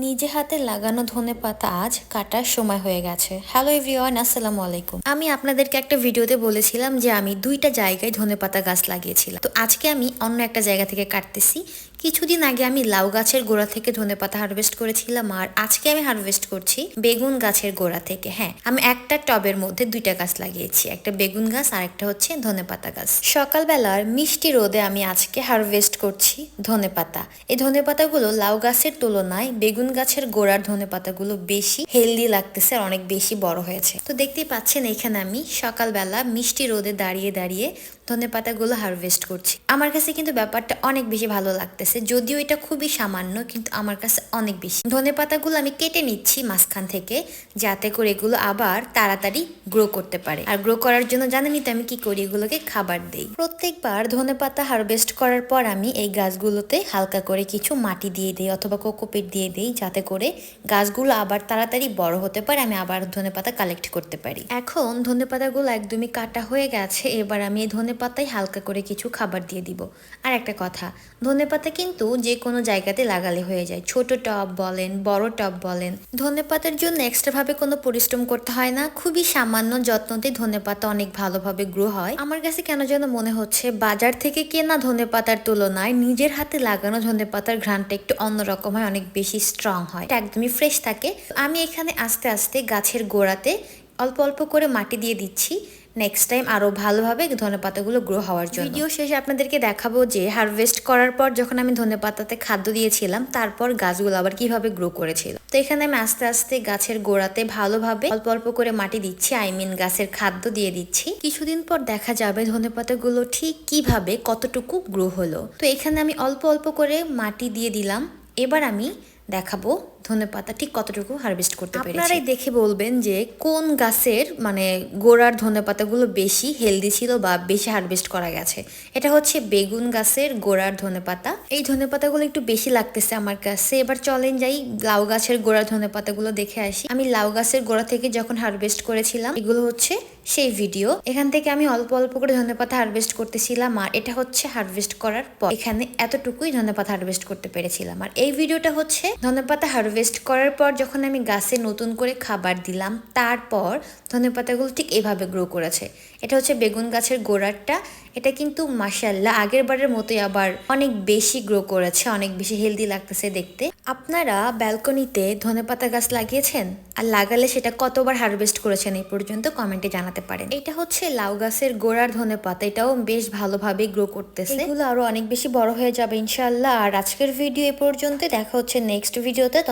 নিজে হাতে লাগানো ধনেপাতা আজ কাটার সময় হয়ে গেছে। হ্যালো এভরিওয়ান, আসসালামু আলাইকুম। আমি আপনাদেরকে একটা ভিডিওতে বলেছিলাম যে আমি দুইটা জায়গায় ধনেপাতা গাছ লাগিয়েছিলাম। তো আজকে আমি অন্য একটা জায়গা থেকে কাটতেছি। কিছুদিন আগে আমি লাউ গাছের গোড়া থেকে ধনেপাতা হারভেস্ট করেছিলাম, আর আজকে আমি হারভেস্ট করছি বেগুন গাছের গোড়া থেকে। হ্যাঁ, আমি একটা টবের মধ্যে দুইটা গাছ লাগিয়েছি, একটা বেগুন গাছ আর একটা হচ্ছে ধনেপাতা গাছ। সকালবেলার মিষ্টি রোদে আমি আজকে হারভেস্ট করছি ধনেপাতা। এই ধনেপাতাগুলো লাউ গাছের তুলনায় বেগুন গাছের গোড়ার ধনেপাতাগুলো বেশি হেলদি লাগতেছে, আর অনেক বেশি বড় হয়েছে। তো দেখতেই পাচ্ছেন এখানে আমি সকালবেলা মিষ্টি রোদে দাঁড়িয়ে দাঁড়িয়ে ধনেপাতাগুলো হারভেস্ট করছি। আমার কাছে কিন্তু ব্যাপারটা অনেক বেশি ভালো লাগতেছে, যদিও এটা খুবই সামান্য, কিন্তু আমার কাছে অনেক বেশি। ধনেপাতাগুলো আমি কেটে নিচ্ছি মাঝখান থেকে, যাতে করে এগুলো আবার তাড়াতাড়ি গ্রো করতে পারে। আর গ্রো করার জন্য জানেনই তো আমি কি করি, এগুলোকে খাবার দেই। প্রত্যেকবার ধনেপাতা হারভেস্ট করার পর আমি এই গাছগুলোতে হালকা করে কিছু মাটি দিয়ে দিই অথবা কোকোপিট দিয়ে দিই, যাতে করে গাছগুলো আবার তাড়াতাড়ি বড় হতে পারে, আমি আবার ধনেপাতা কালেক্ট করতে পারি। এখন ধনেপাতাগুলো একদমই কাটা হয়ে গেছে। এবার আমি এই ধনেপাতায় হালকা করে কিছু খাবার দিয়ে দিব। আর একটা কথা, ধনেপাতা কিন্তু যে কোনো জায়গাতে লাগালে হয়ে যায়, ছোট টব বলেন বড় টব বলেন। ধনেপাতার জন্য এক্সট্রা ভাবে কোনো পরিশ্রম করতে হয় না, খুবই সামান্য যত্নতে ধনেপাতা অনেক ভালোভাবে গ্রো হয়। আমার কাছে কেন যেন মনে হচ্ছে বাজার থেকে কেনা ধনেপাতার তুলনায় নিজের হাতে লাগানো ধনেপাতার ঘ্রাণটা একটু অন্যরকম হয়, অনেক বেশি স্ট্রং হয়, এটা একদমই ফ্রেশ থাকে। আমি এখানে আস্তে আস্তে গাছের গোড়াতে অল্প অল্প করে মাটি দিয়ে দিচ্ছি, নেক্সট টাইম আরো ভালোভাবে ধনেপাতাগুলো গ্রো হওয়ার জন্য। ভিডিও শেষে আপনাদেরকে দেখাবো যে হারভেস্ট করার পর যখন আমি ধনেপাতাতে খাদ্য দিয়েছিলাম, তারপর গাছগুলো আবার কিভাবে গ্রো করেছিল। তো এখানে আমি আস্তে আস্তে গাছের গোড়াতে ভালোভাবে অল্প অল্প করে মাটি দিচ্ছি, গাছের খাদ্য দিয়ে দিচ্ছি। কিছুদিন পর দেখা যাবে ধনেপাতাগুলো ঠিক কিভাবে কতটুকু গ্রো হলো। তো এখানে আমি অল্প অল্প করে মাটি দিয়ে দিলাম। এবার আমি দেখাবো ধনেপাতা ঠিক কতটুকু হারভেস্ট করতে পেরেছি। আপনারাই দেখে বলবেন যে কোন গাছের গোড়ার ধনেপাতাগুলো বেশি হেলদি ছিল বা বেশি হারভেস্ট করা গেছে। এটা হচ্ছে বেগুন গাছের গোড়ার ধনেপাতা। এই ধনেপাতাগুলো একটু বেশি লাগতেছে আমার কাছে। এবার চলেন যাই লাউ গাছের গোড়ার ধনেপাতাগুলো দেখে আসি। আমি লাউ গাছের গোড়া থেকে যখন হারভেস্ট করেছিলাম, এগুলো হচ্ছে সেই ভিডিও। এখান থেকে আমি অল্প অল্প করে ধনেপাতা হারভেস্ট করতেছিলাম, আর এটা হচ্ছে হারভেস্ট করার পর এখানে এতটুকুই ধনেপাতা হারভেস্ট করতে পেরেছিলাম। আর এই ভিডিওটা হচ্ছে ধনেপাতা হারভেস্ট করার পর যখন আমি গাছে নতুন করে খাবার দিলাম, তারপর ধনেপাতাগুলো ঠিক এভাবে গ্রো করেছে। এটা হচ্ছে বেগুন গাছের গোড়ারটা। এটা কিন্তু মাশাআল্লাহ আগের বারের মতোই আবার অনেক বেশি গ্রো করেছে, অনেক বেশি হেলদি লাগতেছে দেখতে। আপনারা ব্যালকনিতে ধনেপাতা গাছ লাগিয়েছেন? আর লাগালে সেটা কতবার হারভেস্ট করেছেন এই পর্যন্ত কমেন্টে জানাতে পারেন। এটা হচ্ছে লাউ গাছের গোড়ার ধনেপাতা, এটাও বেশ ভালোভাবে গ্রো করতেছে। এগুলো আরো অনেক বেশি বড় হয়ে যাবে ইনশাআল্লাহ। আর আজকের ভিডিও এ পর্যন্ত, দেখা হচ্ছে নেক্সট ভিডিওতে। তত